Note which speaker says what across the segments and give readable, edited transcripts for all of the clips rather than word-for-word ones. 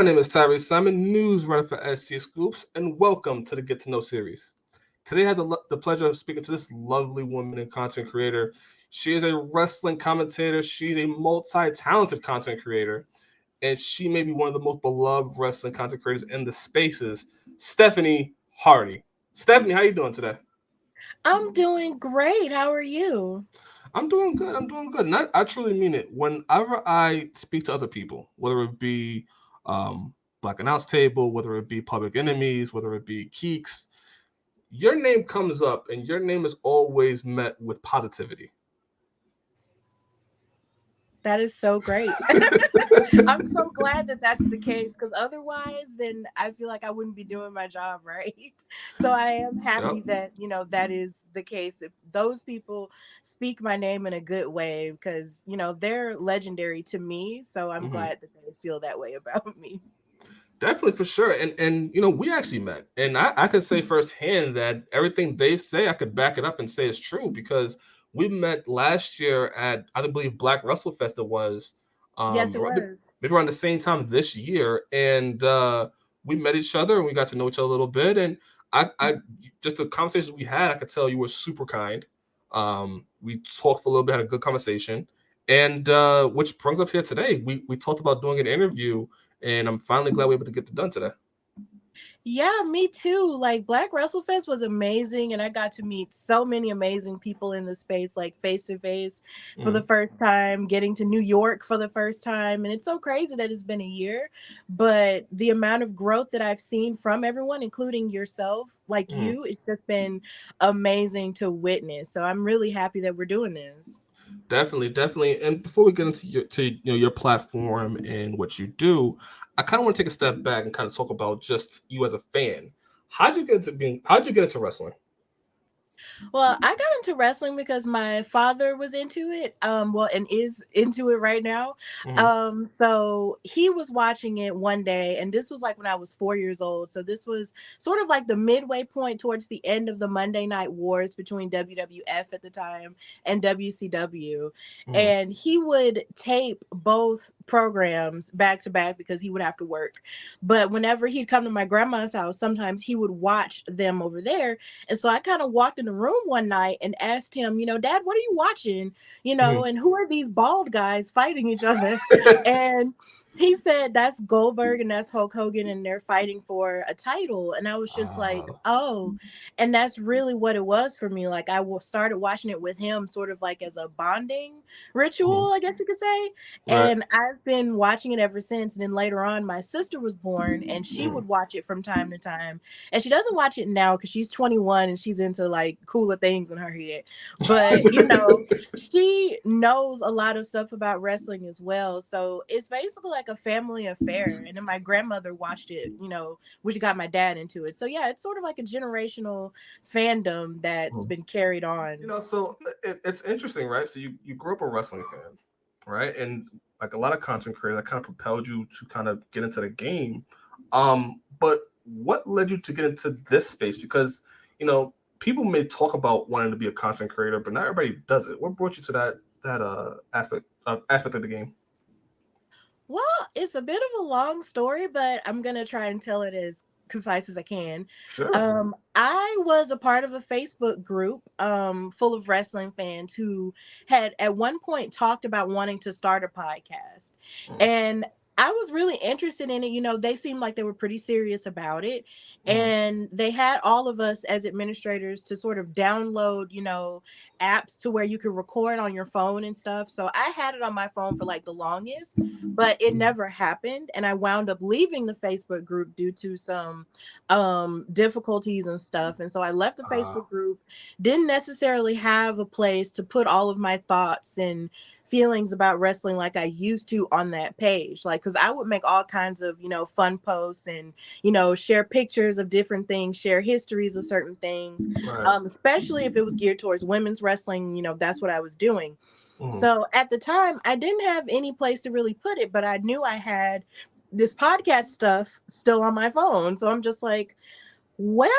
Speaker 1: My name is Tyriece. I'm a news runner for SEScoops, and welcome to the Get to Know series. Today, I had the pleasure of speaking to this lovely woman and content creator. She is a wrestling commentator. She's a multi-talented content creator, and she may be one of the most beloved wrestling content creators in the spaces. Stephanie Hardy. Stephanie, how you doing today?
Speaker 2: I'm doing great. How are you?
Speaker 1: I'm doing good. I'm doing good. And I truly mean it. Whenever I speak to other people, whether it be um, Black Announce Table, whether it be Public Enemies, whether it be Keeks, your name comes up and your name is always met with positivity.
Speaker 2: That is so great. I'm so glad that that's the case because otherwise, then I feel like I wouldn't be doing my job right. So I am
Speaker 1: Yep.
Speaker 2: happy that, that is the case. If those people speak my name in a good way because, they're legendary to me. So I'm
Speaker 1: Hmm.
Speaker 2: glad that they feel that way about me.
Speaker 1: Definitely for sure. And we actually met. And I could say firsthand that everything they say, I could back it up and say it's true because we met last year at I believe Black Wrestle Fest it was
Speaker 2: Yes, it
Speaker 1: around
Speaker 2: was.
Speaker 1: maybe around the same time this year. And we met each other and we got to know each other a little bit. And I just the conversations we had, I could tell you were super kind. We talked for a little bit, had a good conversation. And which brings up here today. We talked about doing an interview and I'm finally glad we were able to get it done today.
Speaker 2: Yeah, me too. Like Black WrestleFest was amazing, and I got to meet so many amazing people in the space, like face to face for the
Speaker 1: Mhm.
Speaker 2: first time, getting to New York for the first time. And it's so crazy that it's been a year, but the amount of growth that I've seen from everyone, including yourself, like
Speaker 1: Mhm.
Speaker 2: you, it's just been amazing to witness. So I'm really happy that we're doing this.
Speaker 1: Definitely, definitely. And before we get into your platform and what you do, I kind of want to take a step back and kind of talk about just you as a fan. How'd you get into wrestling?
Speaker 2: Well, I got into wrestling because my father was into it, and is into it right now.
Speaker 1: Hmm.
Speaker 2: So he was watching it one day, and this was like when I was 4 years old. So this was sort of like the midway point towards the end of the Monday Night Wars between WWF at the time and WCW.
Speaker 1: Hmm.
Speaker 2: And he would tape both programs back to back because he would have to work. But whenever he'd come to my grandma's house, sometimes he would watch them over there, and so I kind of walked in the room one night and asked him, Dad, what are you watching?
Speaker 1: Hmm.
Speaker 2: And who are these bald guys fighting each other? And he said, that's Goldberg and that's Hulk Hogan, and they're fighting for a title. And I was just like,
Speaker 1: Oh.
Speaker 2: oh, and that's really what it was for me. Like, started watching it with him sort of like as a bonding
Speaker 1: Mhm.
Speaker 2: ritual, I guess you could say.
Speaker 1: Right.
Speaker 2: And I've been watching it ever since. And then later on, my sister was born and she
Speaker 1: Mhm.
Speaker 2: would watch it from time to time, and she doesn't watch it now because she's 21 and she's into like cooler things in her head. But she knows a lot of stuff about wrestling as well. So it's basically like a family affair. And then my grandmother watched it, which got my dad into it. So yeah, it's sort of like a generational fandom that's
Speaker 1: Mhm.
Speaker 2: been carried on.
Speaker 1: So it's interesting, right? So you grew up a wrestling fan, right? And like a lot of content creators, that kind of propelled you to kind of get into the game. But what led you to get into this space? Because people may talk about wanting to be a content creator, but not everybody does it. What brought you to that aspect of the game?
Speaker 2: Well, it's a bit of a long story, but I'm gonna try and tell it as concise as I can.
Speaker 1: Sure.
Speaker 2: I was a part of a Facebook group full of wrestling fans who had at one point talked about wanting to start a podcast.
Speaker 1: Mm,
Speaker 2: And I was really interested in it. They seemed like they were pretty serious about it.
Speaker 1: mm,
Speaker 2: And they had all of us as administrators to sort of download, apps to where you could record on your phone and stuff. So I had it on my phone for like the longest, but it never happened. And I wound up leaving the Facebook group due to some difficulties and stuff. And so I left the
Speaker 1: uh,
Speaker 2: Facebook group, didn't necessarily have a place to put all of my thoughts and feelings about wrestling like I used to on that page. Like, because I would make all kinds of, fun posts and, share pictures of different things, share histories of certain things,
Speaker 1: right.
Speaker 2: especially if it was geared towards women's wrestling, that's what I was doing.
Speaker 1: Mm,
Speaker 2: So at the time, I didn't have any place to really put it, but I knew I had this podcast stuff still on my phone. So I'm just like, well,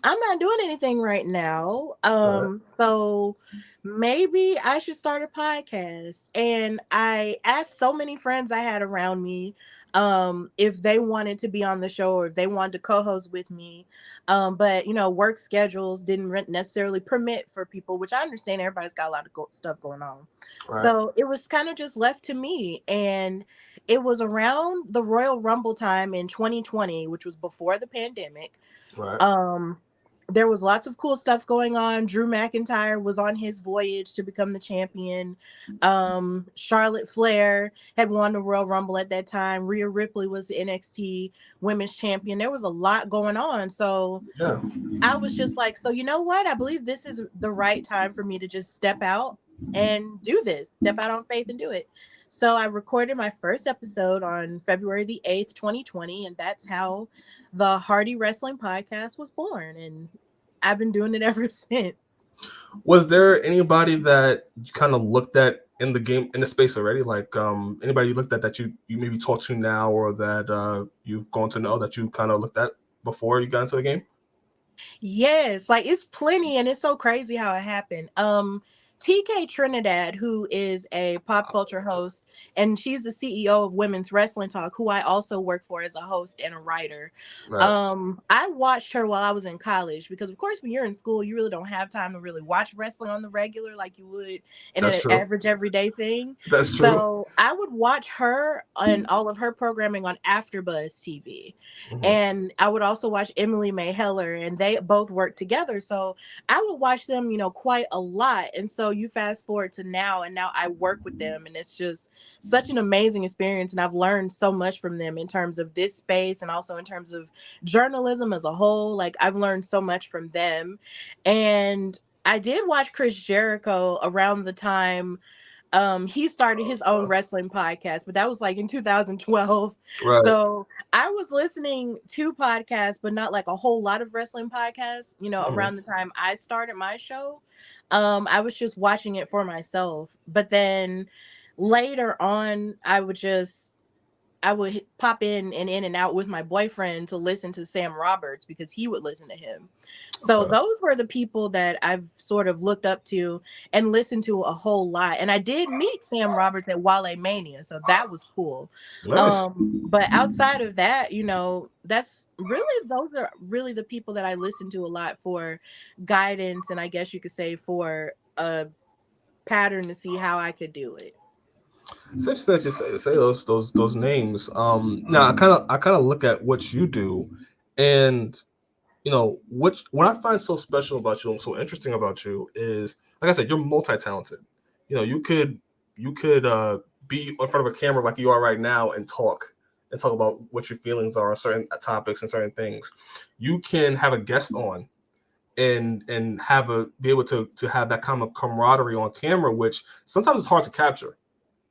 Speaker 2: I'm not doing anything right now.
Speaker 1: right.
Speaker 2: So maybe I should start a podcast. And I asked so many friends I had around me if they wanted to be on the show or if they wanted to co-host with me. But work schedules didn't necessarily permit for people, which I understand. Everybody's got a lot of stuff going on.
Speaker 1: Right.
Speaker 2: So it was kind of just left to me. And it was around the Royal Rumble time in 2020, which was before the pandemic.
Speaker 1: Right.
Speaker 2: There was lots of cool stuff going on. Drew McIntyre was on his voyage to become the champion. Charlotte Flair had won the Royal Rumble at that time. Rhea Ripley was the NXT Women's Champion. There was a lot going on. So
Speaker 1: Yeah.
Speaker 2: I was just like, so you know what? I believe this is the right time for me to just step out and do this. Step out on faith and do it. So I recorded my first episode on February the 8th, 2020, and that's how the Hardy Wrestling Podcast was born. And I've been doing it ever since.
Speaker 1: Was there anybody that you kind of looked at in the space already? Like anybody you looked at that you maybe talk to now, or that you've gone to know that you kind of looked at before you got into the game?
Speaker 2: Yes, like it's plenty, and it's so crazy how it happened. TK Trinidad, who is a pop culture host, and she's the CEO of Women's Wrestling Talk, who I also work for as a host and a writer.
Speaker 1: Right.
Speaker 2: I watched her while I was in college because, of course, when you're in school, you really don't have time to really watch wrestling on the regular like you would in
Speaker 1: That's
Speaker 2: an
Speaker 1: true.
Speaker 2: average everyday thing.
Speaker 1: That's true.
Speaker 2: So I would watch her and all of her programming on AfterBuzz TV. And I would also watch Emily May Heller, and they both work together. So I would watch them, quite a lot. And so you fast forward to now, and now I work with them, and it's just such an amazing experience. And I've learned so much from them in terms of this space and also in terms of journalism as a whole. Like, I've learned so much from them. And I did watch Chris Jericho around the time he started his own wrestling podcast, but that was like in 2012.
Speaker 1: Right.
Speaker 2: So I was listening to podcasts, but not like a whole lot of wrestling podcasts, around the time I started my show. I was just watching it for myself. But then later on, I would pop in and out with my boyfriend to listen to Sam Roberts because he would listen to him. So those were the people that I've sort of looked up to and listened to a whole lot. And I did meet Sam Roberts at Wale Mania, so that was cool.
Speaker 1: Nice.
Speaker 2: But outside of that, those are really the people that I listen to a lot for guidance, and I guess you could say for a pattern to see how I could do it.
Speaker 1: It's interesting that you say those names. Now I kind of look at what you do, and what I find so special about you and so interesting about you is, like I said, you're multi-talented. You could be in front of a camera like you are right now and talk about what your feelings are on certain topics and certain things. You can have a guest on and be able to have that kind of camaraderie on camera, which sometimes it's hard to capture.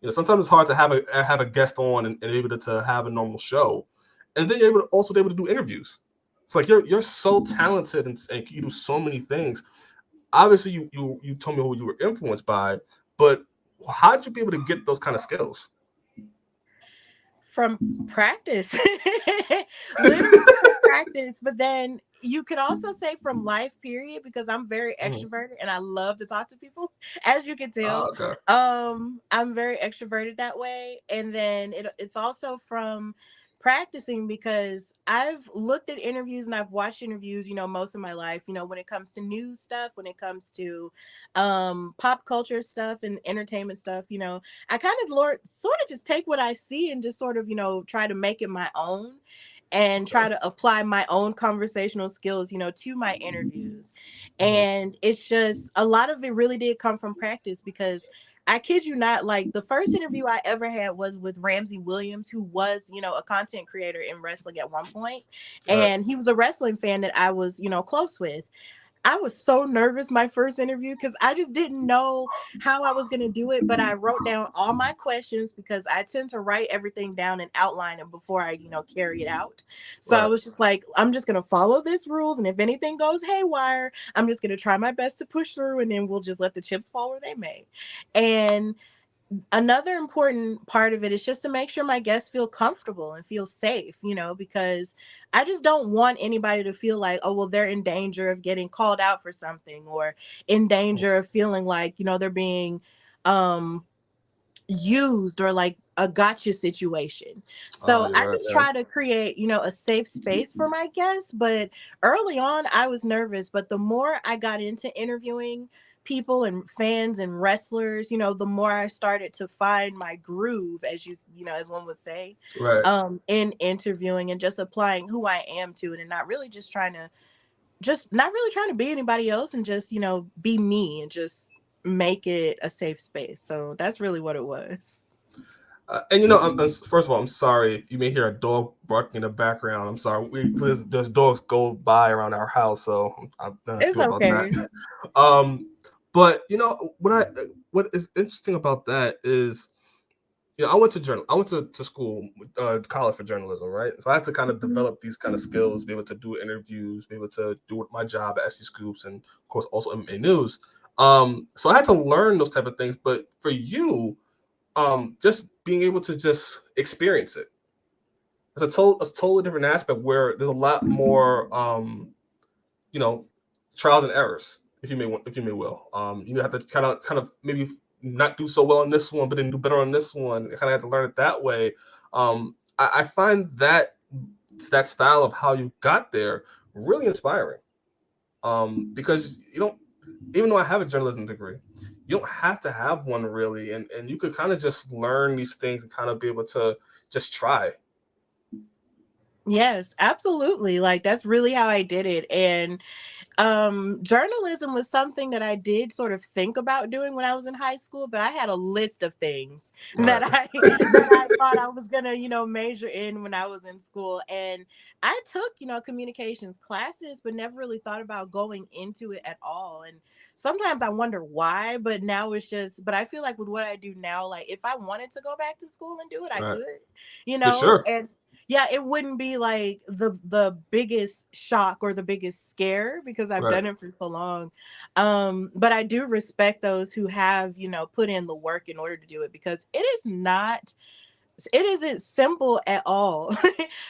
Speaker 1: Sometimes it's hard to have a guest on and able to have a normal show, and then you're able to also be able to do interviews. It's like you're so talented and you do so many things. Obviously, you told me who you were influenced by, but how did you be able to get those kind of skills?
Speaker 2: From practice. Literally from practice. But then you could also say from life, period, because I'm very extroverted and I love to talk to people, as you can tell.
Speaker 1: Okay.
Speaker 2: I'm very extroverted that way. And then it's also from practicing, because I've looked at interviews and I've watched interviews, most of my life, when it comes to news stuff, when it comes to pop culture stuff and entertainment stuff, I kind of sort of just take what I see and just sort of, try to make it my own and try to apply my own conversational skills, to my interviews. And it's just, a lot of it really did come from practice, because I kid you not, like the first interview I ever had was with Ramsey Williams, who was, a content creator in wrestling at one point. And he was a wrestling fan that I was, close with. I was so nervous my first interview because I just didn't know how I was going to do it. But I wrote down all my questions because I tend to write everything down and outline it before I, carry it out. So I was just like, I'm just going to follow this rules. And if anything goes haywire, I'm just going to try my best to push through, and then we'll just let the chips fall where they may. And another important part of it is just to make sure my guests feel comfortable and feel safe, because I just don't want anybody to feel like, oh, well, they're in danger of getting called out for something, or in danger of feeling like, they're being used, or like a gotcha situation.
Speaker 1: Oh,
Speaker 2: So
Speaker 1: you're
Speaker 2: I
Speaker 1: right.
Speaker 2: just
Speaker 1: Yeah.
Speaker 2: try to create, a safe space for my guests. But early on, I was nervous. But the more I got into interviewing people and fans and wrestlers, the more I started to find my groove, as as one would say,
Speaker 1: Right.
Speaker 2: in interviewing and just applying who I am to it, and not really trying to be anybody else, and just be me and just make it a safe space. So that's really what it was.
Speaker 1: And first of all, I'm sorry. You may hear a dog barking in the background. I'm sorry. There's dogs go by around our house, so I'm gonna
Speaker 2: It's
Speaker 1: do about
Speaker 2: okay.
Speaker 1: that. Um, but what is interesting about that is, I went to to school, college for journalism, right? So I had to kind of
Speaker 2: Mhm.
Speaker 1: develop these kind of skills, be able to do interviews, be able to do my job at SEScoops, and of course also MMA News. So I had to learn those type of things. But for you, just being able to just experience it, it's a totally different aspect where there's a lot more, you know, trials and errors, if you may will. You have to kind of maybe not do so well on this one, but then do better on this one. You kind of have to learn it that way. I find that style of how you got there really inspiring. Because you don't, even though I have a journalism degree, you don't have to have one really, and you could kind of just learn these things and kind of be able to just try.
Speaker 2: Yes, absolutely. Like that's really how I did it. And journalism was something that I did sort of think about doing when I was in high school, but I had a list of things that
Speaker 1: Right.
Speaker 2: I that I thought I was gonna, major in when I was in school. And I took, communications classes, but never really thought about going into it at all. And sometimes I wonder why, but now it's just, but I feel like with what I do now, like if I wanted to go back to school and do it, I
Speaker 1: Right.
Speaker 2: could,
Speaker 1: For sure.
Speaker 2: and yeah, it wouldn't be like the biggest shock or the biggest scare because I've
Speaker 1: Right.
Speaker 2: done it for so long. But I do respect those who have, put in the work in order to do it, because it isn't simple at all.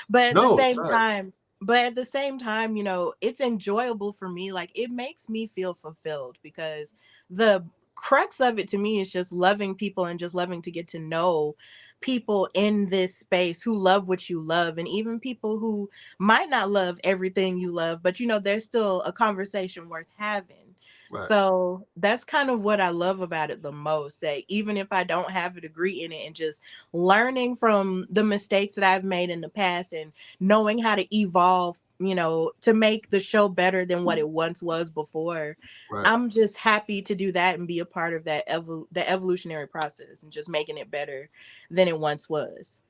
Speaker 2: but at the
Speaker 1: No, it's
Speaker 2: same
Speaker 1: not.
Speaker 2: time, but at the same time, it's enjoyable for me. Like it makes me feel fulfilled, because the crux of it to me is just loving people and just loving to get to know people in this space who love what you love, and even people who might not love everything you love, but there's still a conversation worth having.
Speaker 1: Right.
Speaker 2: So that's kind of what I love about it the most, that even if I don't have a degree in it, and just learning from the mistakes that I've made in the past and knowing how to evolve, to make the show better than what it once was before.
Speaker 1: Right.
Speaker 2: I'm just happy to do that and be a part of that the evolutionary process and just making it better than it once was.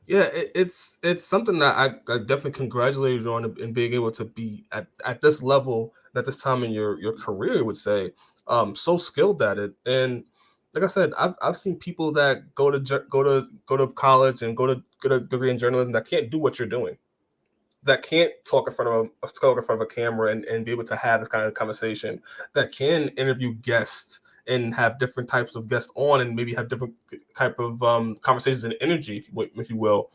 Speaker 1: Yeah, it's something that I definitely congratulate you on, in being able to be at this level and at this time in your career, I would say, so skilled at it. And like I said, I've seen people that go to college and go to get a degree in journalism that can't do what you're doing, that can't talk in front of a camera and be able to have this kind of conversation, that can interview guests and have different types of guests on, and maybe have different type of conversations and energy, if you will.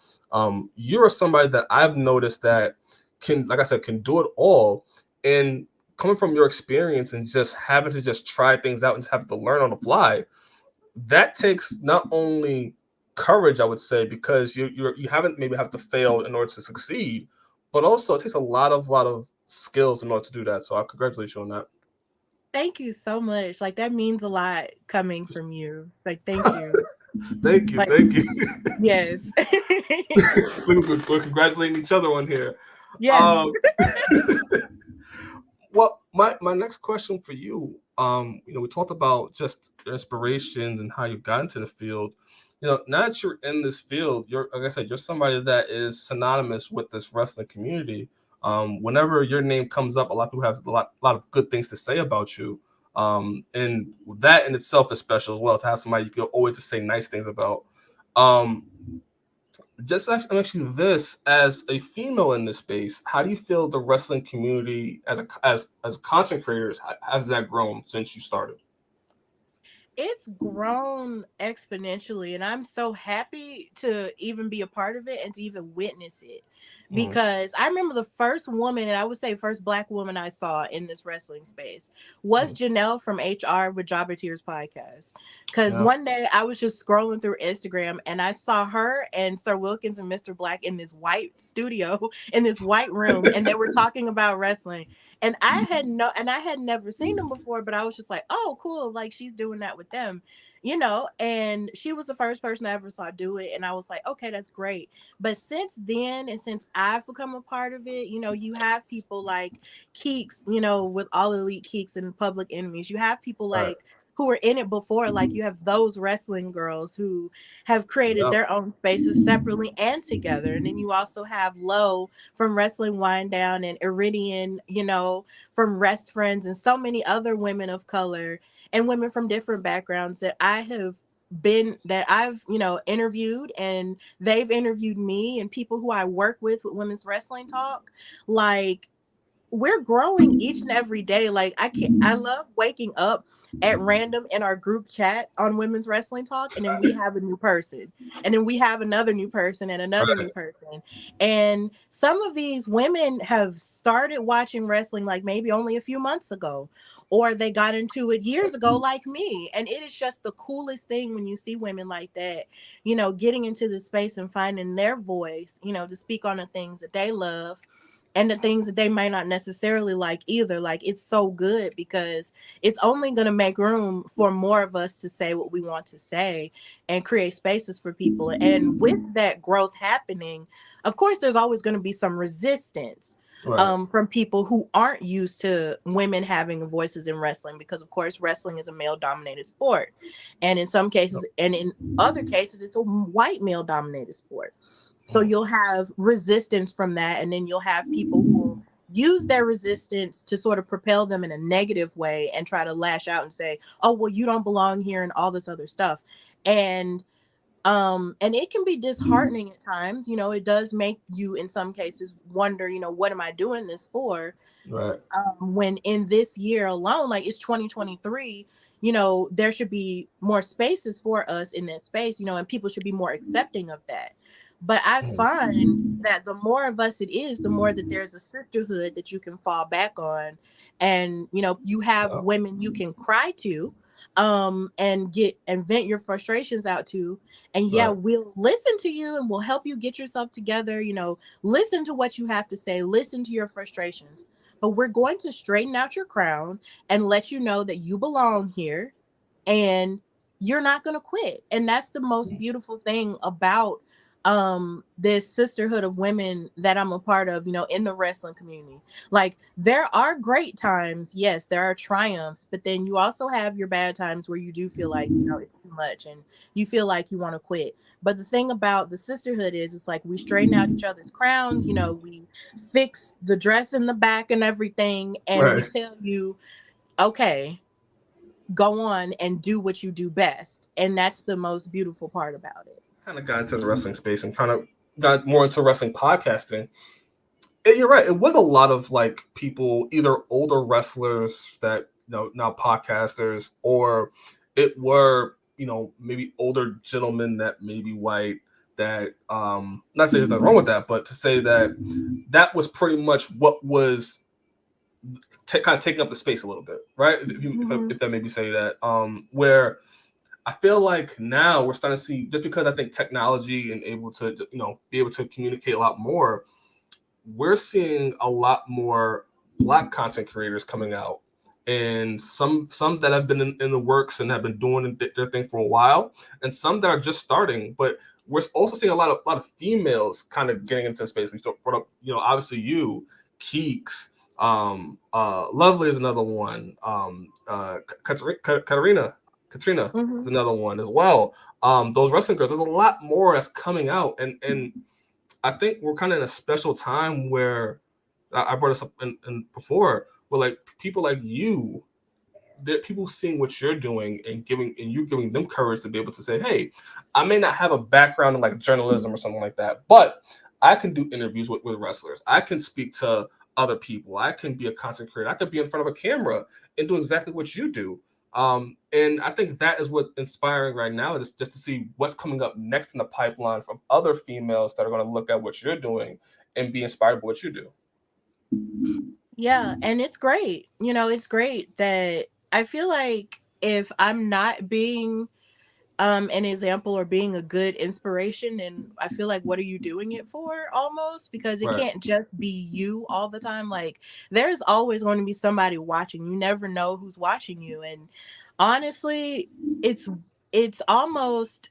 Speaker 1: You're somebody that I've noticed that can, like I said, can do it all. And coming from your experience and just having to just try things out and just have to learn on the fly, that takes not only courage, I would say, because you haven't maybe have to fail in order to succeed, but also it takes a lot of skills in order to do that. So I congratulate you on that.
Speaker 2: Thank you so much. Like that means a lot coming from you. Like thank you.
Speaker 1: Thank you,
Speaker 2: Like
Speaker 1: thank you.
Speaker 2: yes.
Speaker 1: We're congratulating each other on here.
Speaker 2: Yes.
Speaker 1: Um, well, my next question for you, we talked about just your inspirations and how you got into the field. Now that you're in this field, you're, like I said, you're somebody that is synonymous with this wrestling community. Whenever your name comes up, a lot of people have a lot of good things to say about you. And that in itself is special as well, to have somebody you can always just say nice things about. Um, just actually this, as a female in this space, how do you feel the wrestling community as content creators has that grown since you started?
Speaker 2: It's grown exponentially, and I'm so happy to even be a part of it and to even witness it.
Speaker 1: Mm,
Speaker 2: Because I remember the first woman, and I would say first black woman I saw in this wrestling space was
Speaker 1: mm,
Speaker 2: Janelle from HR with Jobber Tears podcast. Because
Speaker 1: yeah.
Speaker 2: one day I was just scrolling through Instagram and I saw her and Sir Wilkins and Mr. Black in this white studio, in this white room, and they were talking about wrestling. And I had never seen them before, but I was just like, oh, cool. Like she's doing that with them, and she was the first person I ever saw do it. And I was like, okay, that's great. But since then, and since I've become a part of it, you have people like Keeks, with All Elite Keeks and Public Enemies. You have people
Speaker 1: Right.
Speaker 2: like who were in it before, like you have those wrestling girls who have created
Speaker 1: Yep.
Speaker 2: their own spaces separately and together. And then you also have Low from Wrestling Wind Down and Iridian, from Rest Friends, and so many other women of color and women from different backgrounds that I've, interviewed, and they've interviewed me, and people who I work with Women's Wrestling Talk. Like, we're growing each and every day. Like, I love waking up at random in our group chat on Women's Wrestling Talk, and then we have a new person, and then we have another new person and another new
Speaker 1: Right.
Speaker 2: person. And some of these women have started watching wrestling like maybe only a few months ago, or they got into it years ago like me. And it is just the coolest thing when you see women like that, getting into the space and finding their voice, to speak on the things that they love and the things that they might not necessarily like either. Like, it's so good because it's only going to make room for more of us to say what we want to say and create spaces for people. And with that growth happening, of course there's always going to be some resistance
Speaker 1: Right.
Speaker 2: from people who aren't used to women having voices in wrestling, because of course wrestling is a male dominated sport, and in some
Speaker 1: Yep.
Speaker 2: cases, and in other cases, it's a white male dominated sport. So
Speaker 1: Mm,
Speaker 2: you'll have resistance from that. And then you'll have people who will use their resistance to sort of propel them in a negative way and try to lash out and say, oh, well, you don't belong here and all this other stuff. And and it can be disheartening at times. It does make you in some cases wonder, what am I doing this for?
Speaker 1: right.
Speaker 2: When in this year alone, like, it's 2023, there should be more spaces for us in that space, and people should be more accepting of that. But I find
Speaker 1: Mm,
Speaker 2: that the more of us it is, the more that there's a sisterhood that you can fall back on. And, you have
Speaker 1: yep.
Speaker 2: women you can cry to, and get and vent your frustrations out to. And yeah,
Speaker 1: Right.
Speaker 2: we'll listen to you and we'll help you get yourself together, listen to what you have to say, listen to your frustrations, but we're going to straighten out your crown and let you know that you belong here and you're not going to quit. And that's the most beautiful thing about this sisterhood of women that I'm a part of, in the wrestling community. Like, there are great times, yes, there are triumphs, but then you also have your bad times where you do feel like, it's too much and you feel like you want to quit. But the thing about the sisterhood is, it's like we straighten out each other's crowns, we fix the dress in the back and everything, and we
Speaker 1: Right.
Speaker 2: tell you, okay, go on and do what you do best. And that's the most beautiful part about it.
Speaker 1: Kind of got into the wrestling space and kind of got more into wrestling podcasting. You're right. It was a lot of like people, either older wrestlers that now podcasters, or it were maybe older gentlemen that may be white. That not saying there's nothing wrong with that, but to say that that was pretty much what was kind of taking up the space a little bit, right? If that maybe say that, where I feel like now we're starting to see, just because I think technology and able to be able to communicate a lot more, we're seeing a lot more Black content creators coming out, and some that have been in the works and have been doing their thing for a while, and some that are just starting. But we're also seeing a lot of females kind of getting into the space. We brought up, obviously you, Keeks, Lovely is another one, Katrina is
Speaker 2: Mm-hmm.
Speaker 1: another one as well. Those wrestling girls, there's a lot more that's coming out, and I think we're kind of in a special time where I brought this up in before, where like people like you, that people seeing what you're doing and you giving them courage to be able to say, hey, I may not have a background in like journalism or something like that, but I can do interviews with wrestlers. I can speak to other people. I can be a content creator. I could be in front of a camera and do exactly what you do. And I think that is what's inspiring right now, is just to see what's coming up next in the pipeline from other females that are going to look at what you're doing and be inspired by what you do.
Speaker 2: Yeah, and it's great. It's great that I feel like if I'm not being an example or being a good inspiration, and I feel like, what are you doing it for, almost? Because it
Speaker 1: Right.
Speaker 2: can't just be you all the time. Like, there's always going to be somebody watching. You never know who's watching you. And honestly, it's almost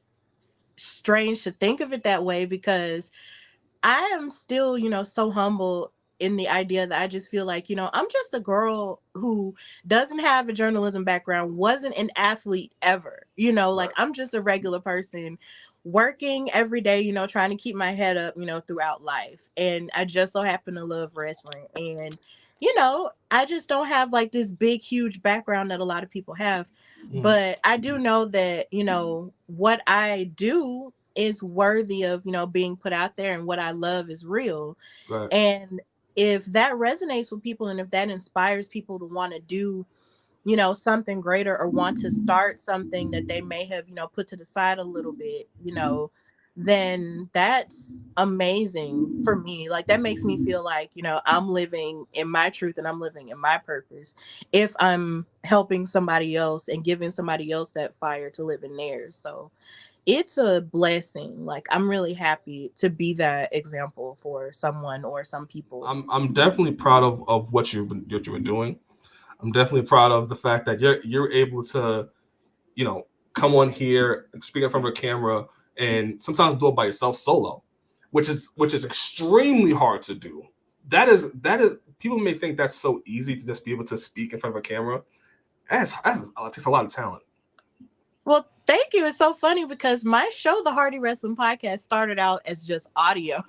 Speaker 2: strange to think of it that way, because I am still, so humble in the idea that I just feel like, I'm just a girl who doesn't have a journalism background, wasn't an athlete ever, like,
Speaker 1: Right.
Speaker 2: I'm just a regular person working every day, trying to keep my head up, throughout life. And I just so happen to love wrestling. And, I just don't have like this big, huge background that a lot of people have.
Speaker 1: Mm.
Speaker 2: But I do know that, what I do is worthy of, being put out there, and what I love is real.
Speaker 1: Right.
Speaker 2: And if that resonates with people, and if that inspires people to want to do, something greater, or want to start something that they may have, put to the side a little bit, then that's amazing for me. Like, that makes me feel like, I'm living in my truth, and I'm living in my purpose, if I'm helping somebody else and giving somebody else that fire to live in theirs. So it's a blessing. Like, I'm really happy to be that example for someone or some people.
Speaker 1: I'm definitely proud of what you've been doing. I'm definitely proud of the fact that you're able to, come on here, speak in front of a camera, and sometimes do it by yourself solo, which is extremely hard to do. That is people may think that's so easy to just be able to speak in front of a camera. It takes a lot of talent.
Speaker 2: Well, thank you. It's so funny because my show, the Hardy Wrestling Podcast, started out as just audio.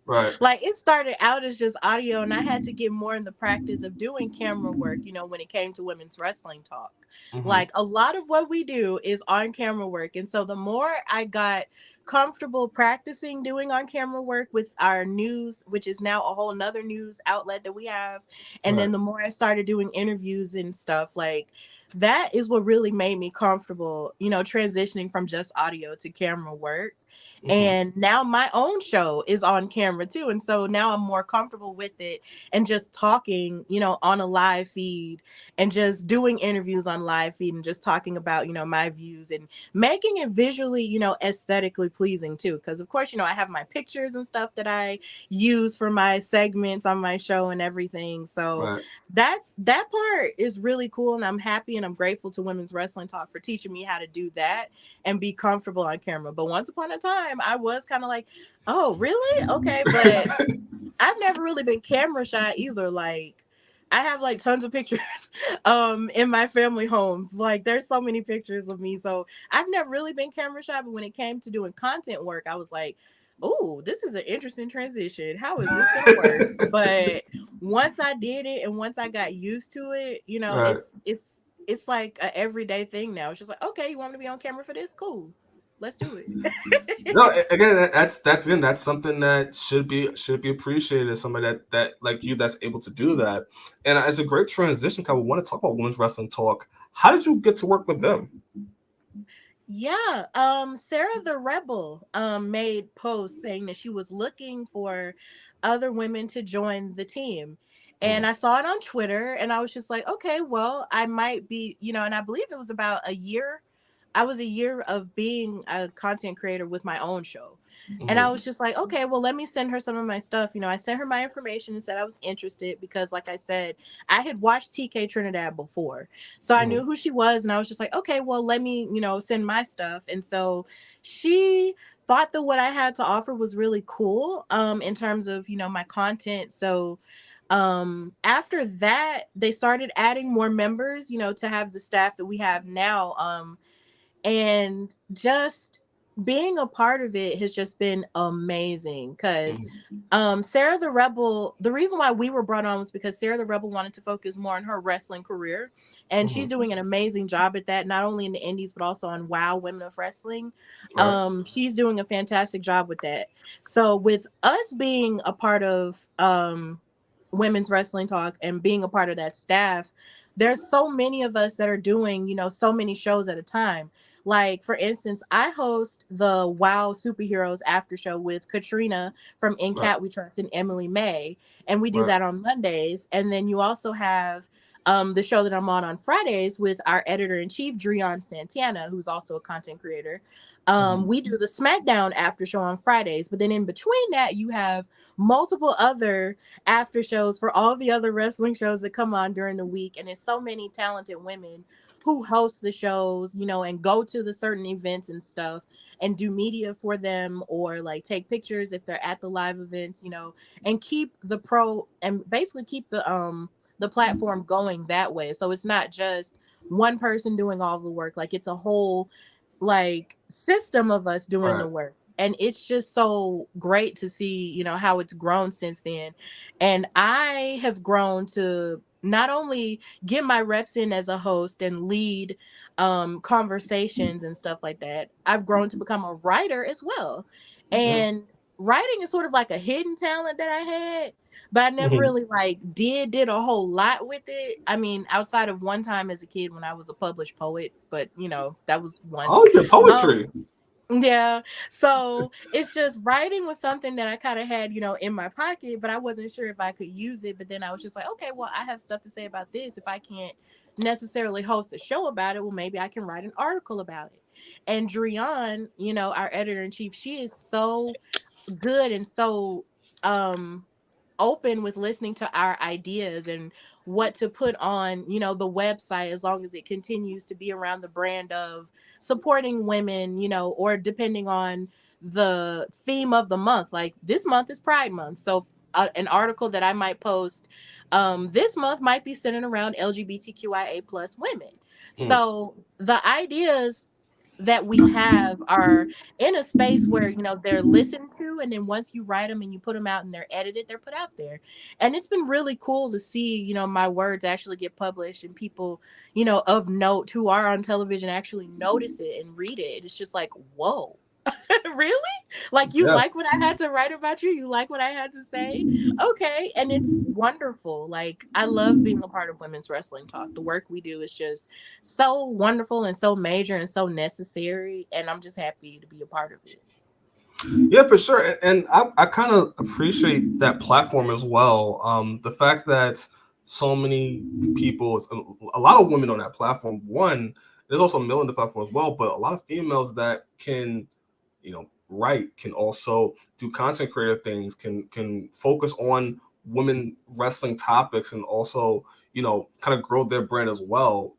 Speaker 1: Right.
Speaker 2: Like, it started out as just audio, and I had to get more in the practice of doing camera work, when it came to women's wrestling talk.
Speaker 1: Mm-hmm.
Speaker 2: Like, a lot of what we do is on camera work. And so the more I got comfortable practicing doing on camera work with our news, which is now a whole nother news outlet that we have, and
Speaker 1: Right.
Speaker 2: then the more I started doing interviews and stuff, like, that is what really made me comfortable, transitioning from just audio to camera work.
Speaker 1: Mm-hmm.
Speaker 2: And now my own show is on camera too. And so now I'm more comfortable with it, and just talking, on a live feed, and just doing interviews on live feed, and just talking about, my views, and making it visually, aesthetically pleasing too. Because of course, I have my pictures and stuff that I use for my segments on my show and everything. So
Speaker 1: Right.
Speaker 2: that part is really cool, and I'm happy and I'm grateful to Women's Wrestling Talk for teaching me how to do that and be comfortable on camera. But once upon a time, I was kind of like, oh, really? Okay. But I've never really been camera shy either. Like, I have like tons of pictures in my family homes. Like, there's so many pictures of me. So I've never really been camera shy, but when it came to doing content work, I was like, oh, this is an interesting transition. How is this gonna work? But once I did it, and once I got used to it,
Speaker 1: Right.
Speaker 2: it's like a everyday thing now. It's just like, okay, you want me to be on camera for this? Cool. Let's do
Speaker 1: No,
Speaker 2: it.
Speaker 1: again, that's something that should be appreciated. As somebody that like you, that's able to do that, and it's a great transition. Cause we want to talk about women's wrestling talk. How did you get to work with them?
Speaker 2: Yeah, Sarah the Rebel made posts saying that she was looking for other women to join the team. And
Speaker 1: Mm,
Speaker 2: I saw it on Twitter, and I was just like, okay, well, I might be, and I believe it was about a year. I was a year of being a content creator with my own show. And I
Speaker 1: mm,
Speaker 2: was just like, okay, well, let me send her some of my stuff. I sent her my information and said I was interested because, like I said, I had watched TK Trinidad before. So I
Speaker 1: mm,
Speaker 2: knew who she was. And I was just like, okay, well, let me, send my stuff. And so she thought that what I had to offer was really cool in terms of, my content. So after that, they started adding more members, to have the staff that we have now. And just being a part of it has just been amazing, because
Speaker 1: mm,
Speaker 2: Sarah the Rebel, the reason why we were brought on was because Sarah the Rebel wanted to focus more on her wrestling career, and she's
Speaker 1: mm.
Speaker 2: doing an amazing job at that, not only in the indies but also on WoW Women of Wrestling.
Speaker 1: Right.
Speaker 2: She's doing a fantastic job with that. So with us being a part of Women's Wrestling Talk and being a part of that staff, there's so many of us that are doing, so many shows at a time. Like, for instance, I host the WoW Superheroes After Show with Katrina from In
Speaker 1: Right.
Speaker 2: Cat We Trust and Emily May. And we do
Speaker 1: Right.
Speaker 2: that on Mondays. And then you also have the show that I'm on Fridays with our editor in chief, Dreon Santana, who's also a content creator.
Speaker 1: Mhm.
Speaker 2: We do the SmackDown After Show on Fridays. But then in between that, you have multiple other after shows for all the other wrestling shows that come on during the week. And there's so many talented women who host the shows, and go to the certain events and stuff and do media for them, or like take pictures if they're at the live events, and keep the pro and basically keep the platform going that way. So it's not just one person doing all the work. Like, it's a whole like system of us doing
Speaker 1: Right.
Speaker 2: the work. And it's just so great to see, how it's grown since then. And I have grown to not only get my reps in as a host and lead conversations and stuff like that, I've grown to become a writer as well.
Speaker 1: Yeah.
Speaker 2: And writing is sort of like a hidden talent that I had, but I never
Speaker 1: Mhm.
Speaker 2: really like did a whole lot with it. I mean, outside of one time as a kid when I was a published poet, but that was once.
Speaker 1: Oh, your
Speaker 2: Um,
Speaker 1: poetry.
Speaker 2: yeah. So it's just writing was something that I kind of had, in my pocket, but I wasn't sure if I could use it. But then I was just like, okay, well, I have stuff to say about this. If I can't necessarily host a show about it, well, maybe I can write an article about it. And Drian, our editor in chief, she is so good and so um open with listening to our ideas and what to put on, the website, as long as it continues to be around the brand of supporting women, or depending on the theme of the month. Like, this month is Pride Month. So an article that I might post this month might be centered around LGBTQIA plus women.
Speaker 1: Mm.
Speaker 2: So the ideas that we have are in a space where, they're listened to, and then once you write them and you put them out and they're edited, they're put out there. And it's been really cool to see, my words actually get published, and people, of note who are on television actually notice it and read it. It's just like, whoa. Really? Like, you
Speaker 1: Yeah.
Speaker 2: like what I had to write about you? You like what I had to say? Okay. And it's wonderful. Like, I love being a part of Women's Wrestling Talk. The work we do is just so wonderful and so major and so necessary. And I'm just happy to be a part of it.
Speaker 1: Yeah, for sure. And I kind of appreciate that platform as well. The fact that so many people, a lot of women on that platform. One, there's also male on the platform as well, but a lot of females that can, write, can also do content creator things, can focus on women wrestling topics, and also, kind of grow their brand as well.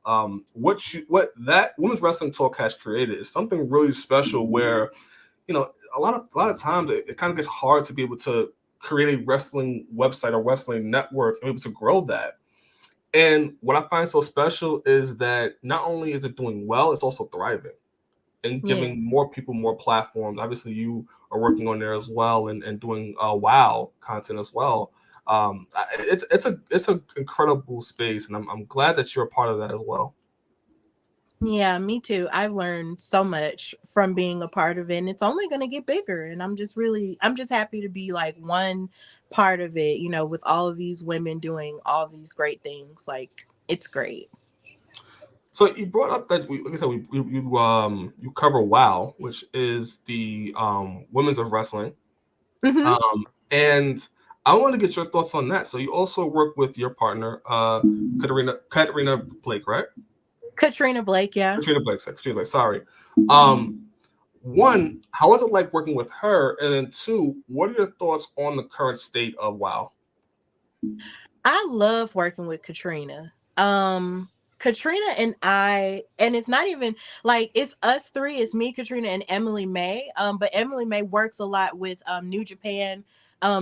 Speaker 1: What that Women's Wrestling Talk has created is something really special, where a lot of times it kind of gets hard to be able to create a wrestling website or wrestling network and be able to grow that. And what I find so special is that not only is it doing well, it's also thriving and
Speaker 2: Yeah.
Speaker 1: giving more people more platforms. Obviously, you are working on there as well, and doing WoW content as well. It's a incredible space, and I'm glad that you're a part of that as well.
Speaker 2: Yeah, me too. I've learned so much from being a part of it, and it's only going to get bigger. And I'm just happy to be like one part of it, with all of these women doing all these great things. Like, it's great.
Speaker 1: So you brought up that like I said, you cover WoW, which is the women's of wrestling,
Speaker 2: Hmm.
Speaker 1: and I want to get your thoughts on that. So you also work with your partner, Katarina Blake, right?
Speaker 2: Katrina Blake, yeah.
Speaker 1: Katrina Blake. Sorry. Um, One, how is it like working with her? And then two, what are your thoughts on the current state of WoW?
Speaker 2: I love working with Katrina. Katrina and it's not even like it's us three, it's me, Katrina, and Emily May. But Emily May works a lot with New Japan,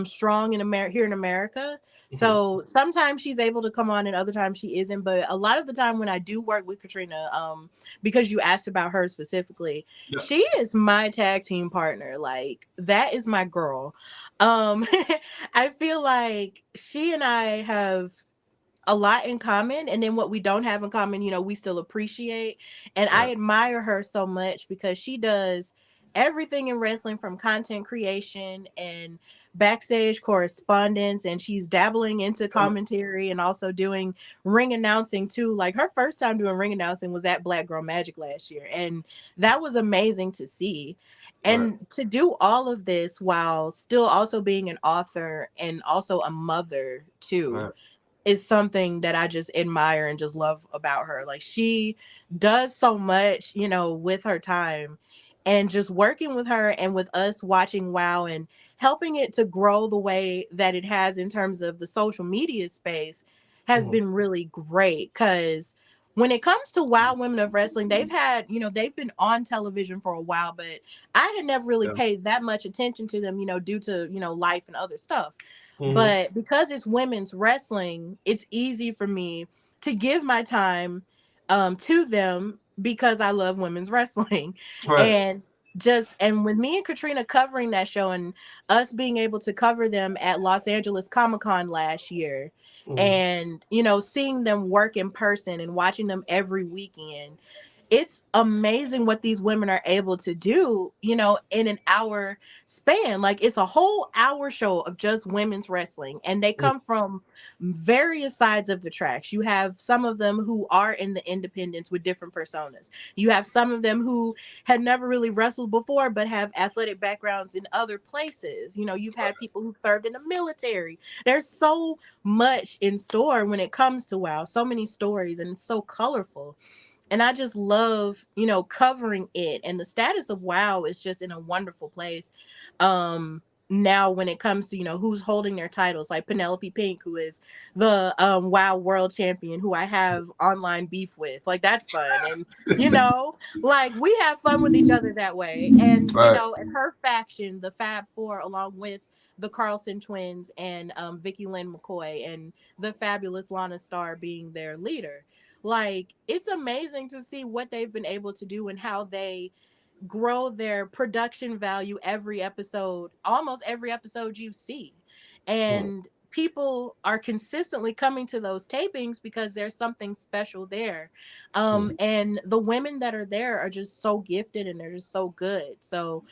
Speaker 2: strong in America, here in America.
Speaker 1: Mhm.
Speaker 2: So sometimes she's able to come on and other times she isn't. But a lot of the time when I do work with Katrina, because you asked about her specifically,
Speaker 1: Yeah.
Speaker 2: she is my tag team partner. Like, that is my girl. Um I feel like she and I have a lot in common, and then what we don't have in common, we still appreciate. And I
Speaker 1: Right.
Speaker 2: admire her so much because she does everything in wrestling, from content creation and backstage correspondence, and she's dabbling into commentary and also doing ring announcing too. Like her first time doing ring announcing was at Black Girl Magic last year, and that was amazing to see.
Speaker 1: Right.
Speaker 2: And to do all of this while still also being an author and also a mother too
Speaker 1: Right.
Speaker 2: is something that I just admire and just love about her. Like she does so much, with her time, and just working with her and with us watching WoW and helping it to grow the way that it has in terms of the social media space has
Speaker 1: Mhm.
Speaker 2: been really great. Cause when it comes to WoW Women of Wrestling, they've been on television for a while, but I had never really
Speaker 1: Yeah.
Speaker 2: paid that much attention to them, due to, life and other stuff.
Speaker 1: Hmm.
Speaker 2: But because it's women's wrestling, it's easy for me to give my time to them because I love women's wrestling.
Speaker 1: Right.
Speaker 2: And with me and Katrina covering that show and us being able to cover them at Los Angeles Comic-Con last year,
Speaker 1: Hmm.
Speaker 2: and seeing them work in person and watching them every weekend, it's amazing what these women are able to do, in an hour span. Like it's a whole hour show of just women's wrestling, and they come from various sides of the tracks. You have some of them who are in the independents with different personas. You have some of them who had never really wrestled before but have athletic backgrounds in other places. You've had people who served in the military. There's so much in store when it comes to WoW, so many stories, and it's so colorful. And I just love, covering it. And the status of WoW is just in a wonderful place. Now when it comes to, who's holding their titles, like Penelope Pink, who is the WoW world champion, who I have online beef with. Like that's fun. And, like we have fun with each other that way. And,
Speaker 1: Right.
Speaker 2: and her faction, the Fab Four, along with the Carlson twins and Vicky Lynn McCoy and the fabulous Lana Starr being their leader. Like it's amazing to see what they've been able to do and how they grow their production value every episode, almost every episode you see.
Speaker 1: Mhm.
Speaker 2: And people are consistently coming to those tapings because there's something special there.
Speaker 1: Mhm.
Speaker 2: And the women that are there are just so gifted and they're just so good. So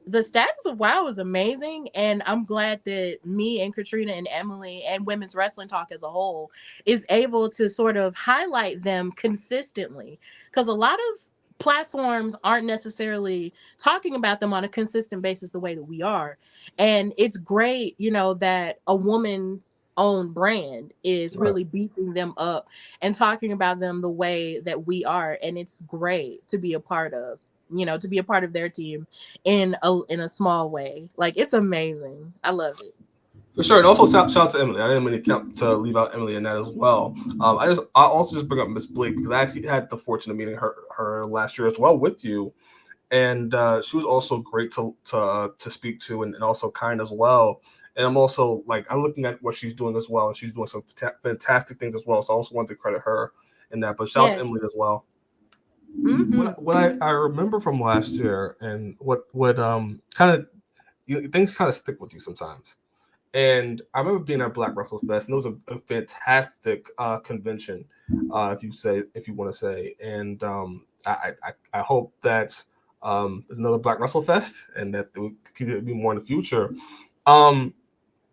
Speaker 2: the status of WoW is amazing, and I'm glad that me and Katrina and Emily and Women's Wrestling Talk as a whole is able to sort of highlight them consistently, because a lot of platforms aren't necessarily talking about them on a consistent basis the way that we are. And it's great, that a woman owned brand is
Speaker 1: Right.
Speaker 2: really beefing them up and talking about them the way that we are, and it's great to be a part of, to be a part of their team in a small way. Like it's amazing. I love it.
Speaker 1: For sure, and also shout out to Emily. I didn't mean to leave out Emily in that as well. I also just bring up Miss Blake because I actually had the fortune of meeting her last year as well with you, and she was also great to speak to, and also kind as well. And I'm looking at what she's doing as well, and she's doing some fantastic things as well. So I also wanted to credit her in that. But shout out to
Speaker 2: Yes.
Speaker 1: Emily as well.
Speaker 2: Mm-hmm.
Speaker 1: What I remember from last year, and what kind of things kind of stick with you sometimes. And I remember being at Black Wrestle Fest, and it was a fantastic convention, if you want to say. And I hope that there's another Black Wrestle Fest, and that there could be more in the future. Um,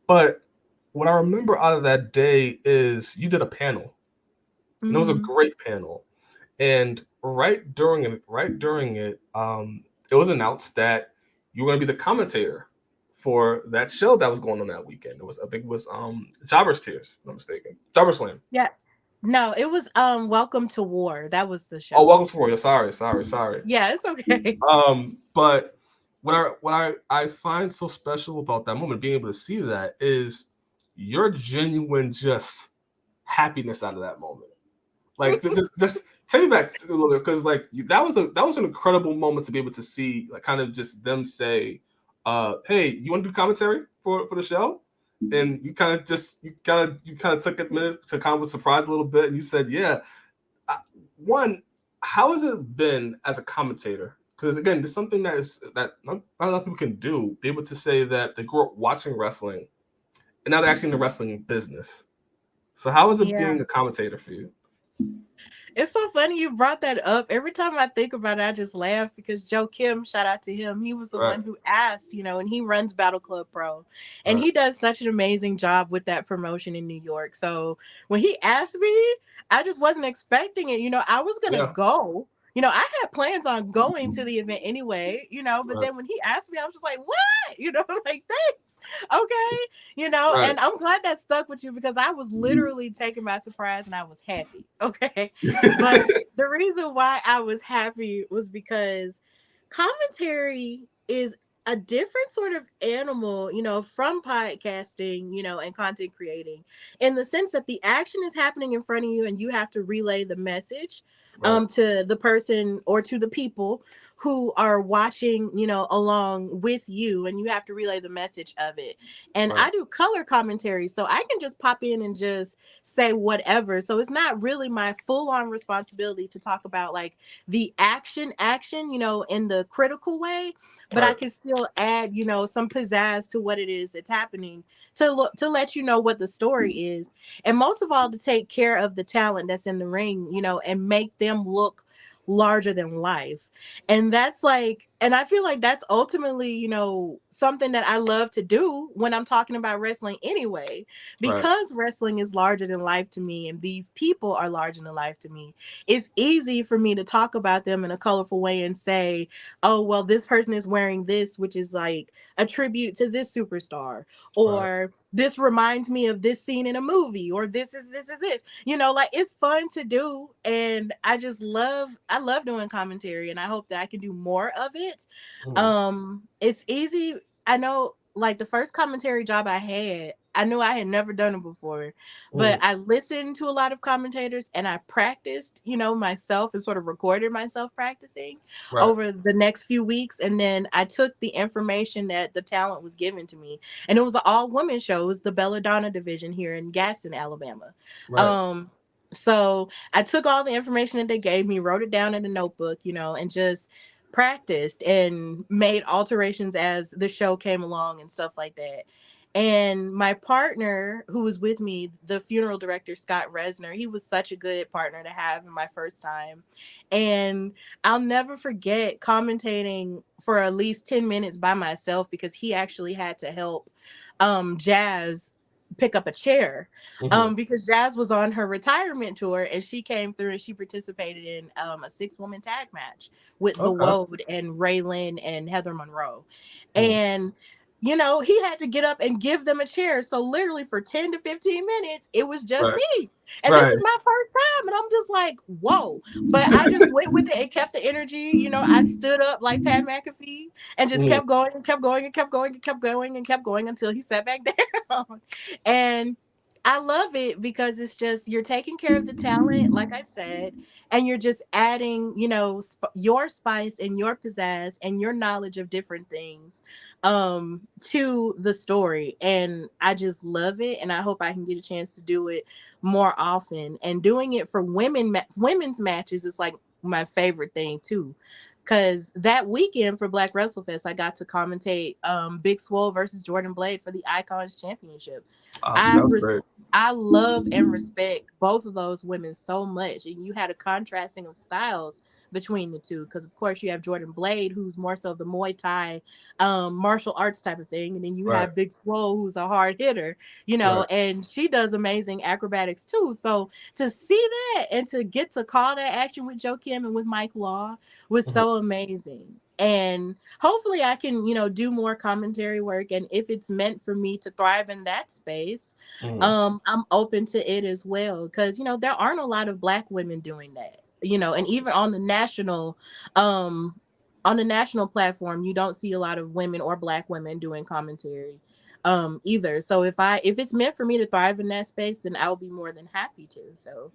Speaker 1: but what I remember out of that day is you did a panel, and it was a
Speaker 2: Mm-hmm.
Speaker 1: great panel. And right during it, it was announced that you were going to be the commentator for that show that was going on that weekend. I think it was Jobber's Tears, if I'm not mistaken. Jobber Slam.
Speaker 2: Yeah. No, it was Welcome to War. That was the
Speaker 1: Oh,
Speaker 2: show.
Speaker 1: welcome to Warrior. Sorry.
Speaker 2: Yeah, it's okay.
Speaker 1: But what I find so special about that moment, being able to see that, is your genuine just happiness out of that moment. Like just take me back a little bit, because like that was an incredible moment to be able to see, like kind of just them say, "Hey, you want to do commentary for the show?" And you kind of took a minute to kind of surprise a little bit, and you said, "Yeah." One, how has it been as a commentator? Because again, there's something that not a lot of people can do. Be able to say that they grew up watching wrestling, and now they're actually in the wrestling business. So how is it
Speaker 2: Yeah.
Speaker 1: being a commentator for you?
Speaker 2: It's so funny you brought that up. Every time I think about it, I just laugh because Joe Kim, shout out to him. He was the
Speaker 1: Right.
Speaker 2: one who asked, and he runs Battle Club Pro. And
Speaker 1: Right.
Speaker 2: he does such an amazing job with that promotion in New York. So when he asked me, I just wasn't expecting it. I was going to
Speaker 1: Yeah.
Speaker 2: go. I had plans on going to the event anyway, but
Speaker 1: Right.
Speaker 2: then when he asked me, I was just like, what? Like, thanks. Okay.
Speaker 1: Right.
Speaker 2: And I'm glad that stuck with you because I was literally taken by surprise and I was happy. Okay. But the reason why I was happy was because commentary is a different sort of animal, from podcasting, and content creating, in the sense that the action is happening in front of you and you have to relay the message
Speaker 1: Right.
Speaker 2: to the person or to the people who are watching, along with you, and you have to relay the message of it. And
Speaker 1: Right.
Speaker 2: I do color commentary, so I can just pop in and just say whatever. So it's not really my full on responsibility to talk about like the action, in the critical way, but I
Speaker 1: Right.
Speaker 2: can still add, some pizzazz to what it is that's happening to let you know what the story is. And most of all, to take care of the talent that's in the ring, and make them look larger than life. And that's like, and I feel like that's ultimately, something that I love to do when I'm talking about wrestling anyway,
Speaker 1: Right.
Speaker 2: because wrestling is larger than life to me and these people are larger than life to me. It's easy for me to talk about them in a colorful way and say, oh, well, this person is wearing this, which is like a tribute to this superstar,
Speaker 1: Right.
Speaker 2: or this reminds me of this scene in a movie, or this. Like, it's fun to do. And I love doing commentary, and I hope that I can do more of it.
Speaker 1: Mhm.
Speaker 2: It's easy. I know, like, the first commentary job I had, I knew I had never done it before, but
Speaker 1: Mhm.
Speaker 2: I listened to a lot of commentators and I practiced, myself, and sort of recorded myself practicing
Speaker 1: Right.
Speaker 2: over the next few weeks. And then I took the information that the talent was given to me, and it was an all women show. It was the Belladonna division here in Gaston, Alabama.
Speaker 1: Right.
Speaker 2: So I took all the information that they gave me, wrote it down in a notebook, and just practiced and made alterations as the show came along and stuff like that. And my partner who was with me, the funeral director, Scott Resner, he was such a good partner to have in my first time. And I'll never forget commentating for at least 10 minutes by myself because he actually had to help Jazz pick up a chair,
Speaker 1: Mhm.
Speaker 2: because Jazz was on her retirement tour and she came through and she participated in a 6-woman tag match with The
Speaker 1: Okay.
Speaker 2: Woad and Raylan and Heather Monroe.
Speaker 1: Mhm.
Speaker 2: And he had to get up and give them a chair. So literally for 10 to 15 minutes, it was just
Speaker 1: Right.
Speaker 2: me. And this
Speaker 1: Right.
Speaker 2: is my first time. And I'm just like, whoa. But I just went with it and kept the energy. I stood up like Pat McAfee and just
Speaker 1: Mhm.
Speaker 2: kept going and kept going and kept going and kept going and kept going until he sat back down. And I love it because it's just, you're taking care of the talent, like I said, and you're just adding, your spice and your pizzazz and your knowledge of different things to the story. And I just love it, and I hope I can get a chance to do it more often. And doing it for women's matches is like my favorite thing too, because that weekend for Black WrestleFest I got to commentate Big Swole versus Jordan Blade for the Icons Championship.
Speaker 1: Awesome.
Speaker 2: I
Speaker 1: That was
Speaker 2: res-
Speaker 1: great.
Speaker 2: I love and respect both of those women so much. And you had a contrasting of styles between the two, because of course you have Jordan Blade, who's more so the Muay Thai martial arts type of thing, and then you
Speaker 1: Right.
Speaker 2: have Big Swole, who's a hard hitter,
Speaker 1: Right.
Speaker 2: and she does amazing acrobatics too. So to see that and to get to call that action with Joe Kim and with Mike Law was
Speaker 1: Mhm.
Speaker 2: so amazing. And hopefully I can, do more commentary work. And if it's meant for me to thrive in that space,
Speaker 1: Mhm.
Speaker 2: I'm open to it as well. Because, there aren't a lot of Black women doing that, and even um, on the national platform, you don't see a lot of women or Black women doing commentary either. So if it's meant for me to thrive in that space, then I'll be more than happy to. So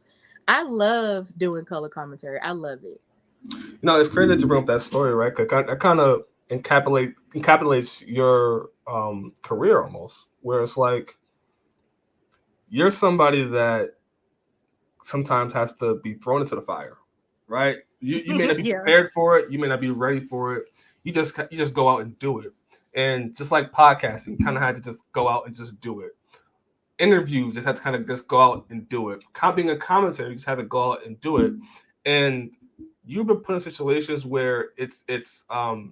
Speaker 2: I love doing color commentary. I love it.
Speaker 1: It's crazy that you bring up that story, right? 'Cause that kind of encapsulates your career almost, where it's like you're somebody that sometimes has to be thrown into the fire, right? You may not be
Speaker 2: Yeah.
Speaker 1: prepared for it, you may not be ready for it. You just go out and do it, and just like podcasting, kind of had to just go out and just do it. interview, you just have to kind of just go out and do it. Being a commentator, you just have to go out and do it. And you've been put in situations where it's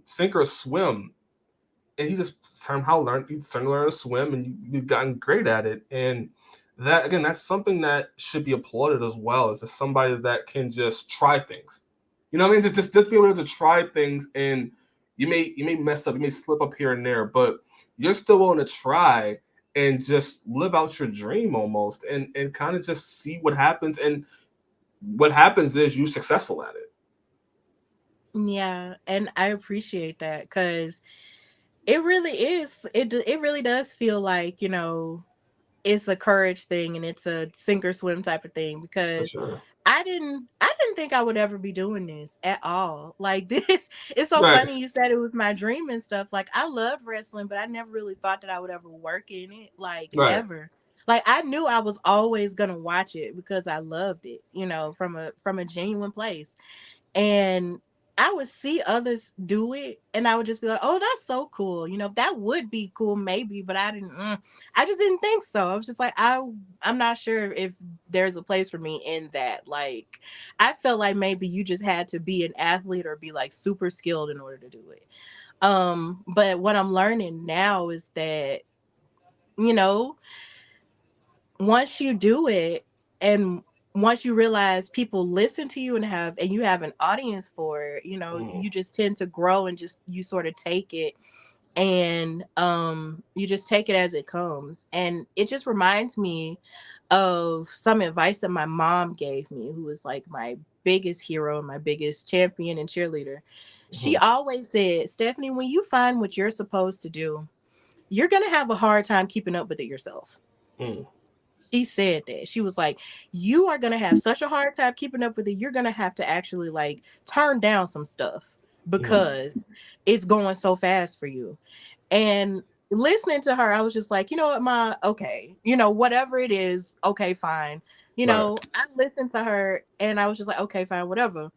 Speaker 1: sink or swim, and you just learn to learn to swim, and you've gotten great at it. And that, again, that's something that should be applauded as well, as just somebody that can just try things. You know what I mean? Just be able to try things, and you may mess up, you may slip up here and there, but you're still willing to try and just live out your dream almost, and kind of just see what happens. And what happens is you're successful at it.
Speaker 2: Yeah, and I appreciate that because it really is. It really does feel like, it's a courage thing and it's a sink or swim type of thing,
Speaker 1: For
Speaker 2: because
Speaker 1: sure.
Speaker 2: I didn't think I would ever be doing this at all. Like, this, it's so
Speaker 1: Right.
Speaker 2: funny you said it was my dream and stuff. Like, I love wrestling, but I never really thought that I would ever work in it, like,
Speaker 1: Right.
Speaker 2: ever. Like, I knew I was always gonna watch it because I loved it, from a genuine place. And I would see others do it, and I would just be like, "Oh, that's so cool." That would be cool, maybe, but I just didn't think so. I was just like, I'm not sure if there's a place for me in that. Like, I felt like maybe you just had to be an athlete or be like super skilled in order to do it. But what I'm learning now is that, you know, once you do it, and once you realize people listen to you and you have an audience for it, you just tend to grow, and just you sort of take it, and you just take it as it comes. And it just reminds me of some advice that my mom gave me, who was like my biggest hero, my biggest champion and cheerleader. She
Speaker 1: Mhm.
Speaker 2: always said, "Stephanie, when you find what you're supposed to do, you're going to have a hard time keeping up with it yourself."
Speaker 1: Mm.
Speaker 2: She said that. She was like, "You are going to have such a hard time keeping up with it. You're going to have to actually like turn down some stuff
Speaker 1: Mhm.
Speaker 2: because it's going so fast for you." And listening to her, I was just like, "You know what, Ma? Okay. Whatever it is, okay, fine."
Speaker 1: Right.
Speaker 2: I listened to her and I was just like, "Okay, fine, whatever."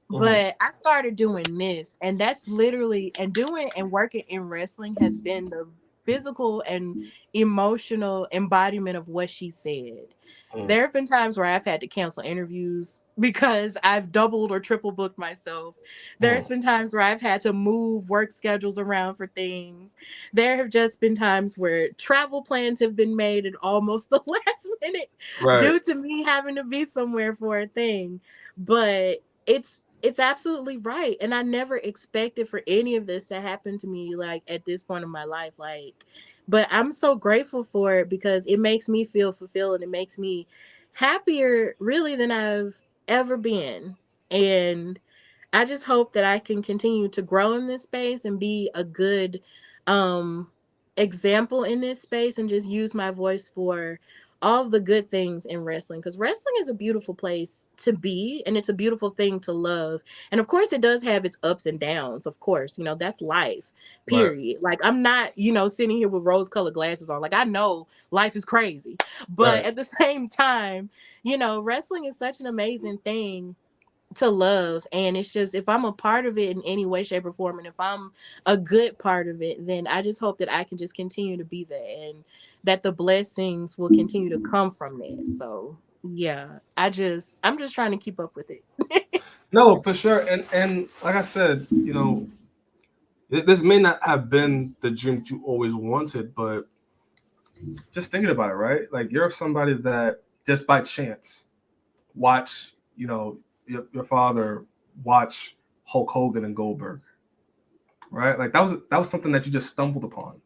Speaker 1: Mhm.
Speaker 2: But I started doing this, and that's literally, and doing and working in wrestling has been the physical and emotional embodiment of what she said.
Speaker 1: Mm.
Speaker 2: There have been times where I've had to cancel interviews because I've doubled or triple booked myself. There's
Speaker 1: Mm.
Speaker 2: been times where I've had to move work schedules around for things. There have just been times where travel plans have been made at almost the last minute
Speaker 1: Right.
Speaker 2: due to me having to be somewhere for a thing. But it's absolutely right, and I never expected for any of this to happen to me, like, at this point in my life, like, but I'm so grateful for it because it makes me feel fulfilled, and it makes me happier really than I've ever been. And I just hope that I can continue to grow in this space and be a good um example in this space, and just use my voice for all of the good things in wrestling, because wrestling is a beautiful place to be, and it's a beautiful thing to love. And of course it does have its ups and downs, of course, that's life,
Speaker 1: Right.
Speaker 2: period. Like, I'm not, sitting here with rose colored glasses on. Like, I know life is crazy, but
Speaker 1: Right.
Speaker 2: at the same time, wrestling is such an amazing thing to love. And it's just, if I'm a part of it in any way, shape, or form, and if I'm a good part of it, then I just hope that I can just continue to be that, and that the blessings will continue to come from that. So yeah, I'm just trying to keep up with it.
Speaker 1: No, for sure. And like I said, this may not have been the dream that you always wanted, but just thinking about it, right? Like, you're somebody that just by chance watch, your father watch Hulk Hogan and Goldberg, right? Like, that was something that you just stumbled upon.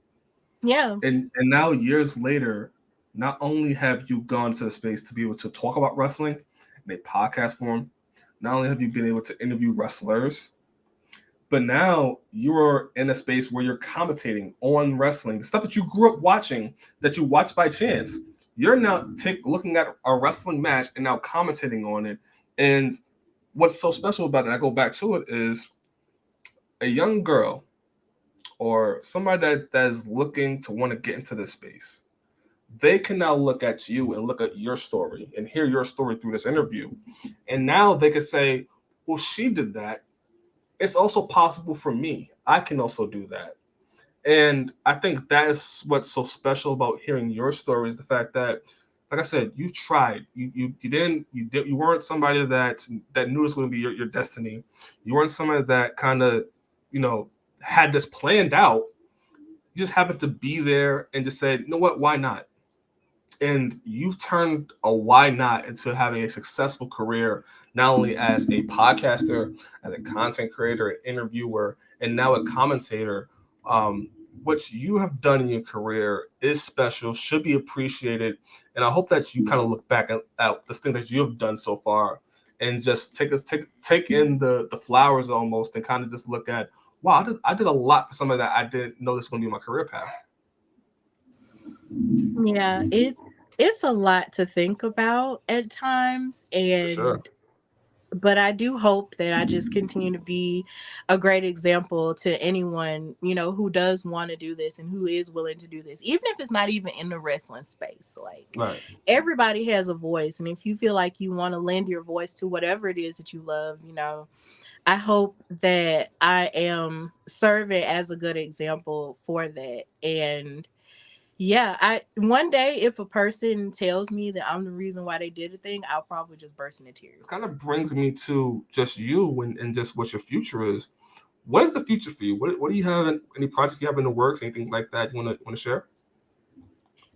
Speaker 2: Yeah.
Speaker 1: And now, years later, not only have you gone to the space to be able to talk about wrestling in a podcast form, not only have you been able to interview wrestlers, but now you're in a space where you're commentating on wrestling, the stuff that you grew up watching, that you watched by chance. You're now looking at a wrestling match and now commentating on it. And what's so special about it, and I go back to it, is a young girl or somebody that is looking to want to get into this space. They can now look at you and look at your story and hear your story through this interview. And now they can say, well, she did that. It's also possible for me. I can also do that. And I think that is what's so special about hearing your story is the fact that, like I said, you tried. You weren't somebody that knew it was going to be your destiny. You weren't somebody that kind of, had this planned out. You just happened to be there and just said, you know what, why not? And you've turned a why not into having a successful career, not only as a podcaster, as a content creator, an interviewer, and now a commentator. What you have done in your career is special, should be appreciated, and I hope that you kind of look back at this thing that you have done so far and just take in the flowers almost, and kind of just look at, wow, I did a lot for somebody that I didn't know this was going to be my career path.
Speaker 2: Yeah, it's a lot to think about at times,
Speaker 1: For sure.
Speaker 2: but I do hope that I just continue to be a great example to anyone, who does want to do this and who is willing to do this, even if it's not even in the wrestling space. Like,
Speaker 1: Right.
Speaker 2: everybody has a voice, and if you feel like you want to lend your voice to whatever it is that you love, I hope that I am serving as a good example for that. And yeah, I one day if a person tells me that I'm the reason why they did a thing, I'll probably just burst into
Speaker 1: It
Speaker 2: tears.
Speaker 1: kind of brings me to just you and just what your future is. What is the future for you? What do you have? Any projects you have in the works? Anything like that you want to share?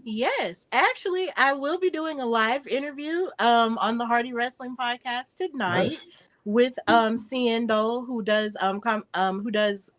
Speaker 2: Yes, actually, I will be doing a live interview on the Hardy Wrestling podcast tonight
Speaker 1: Nice.
Speaker 2: with Ciendo, who does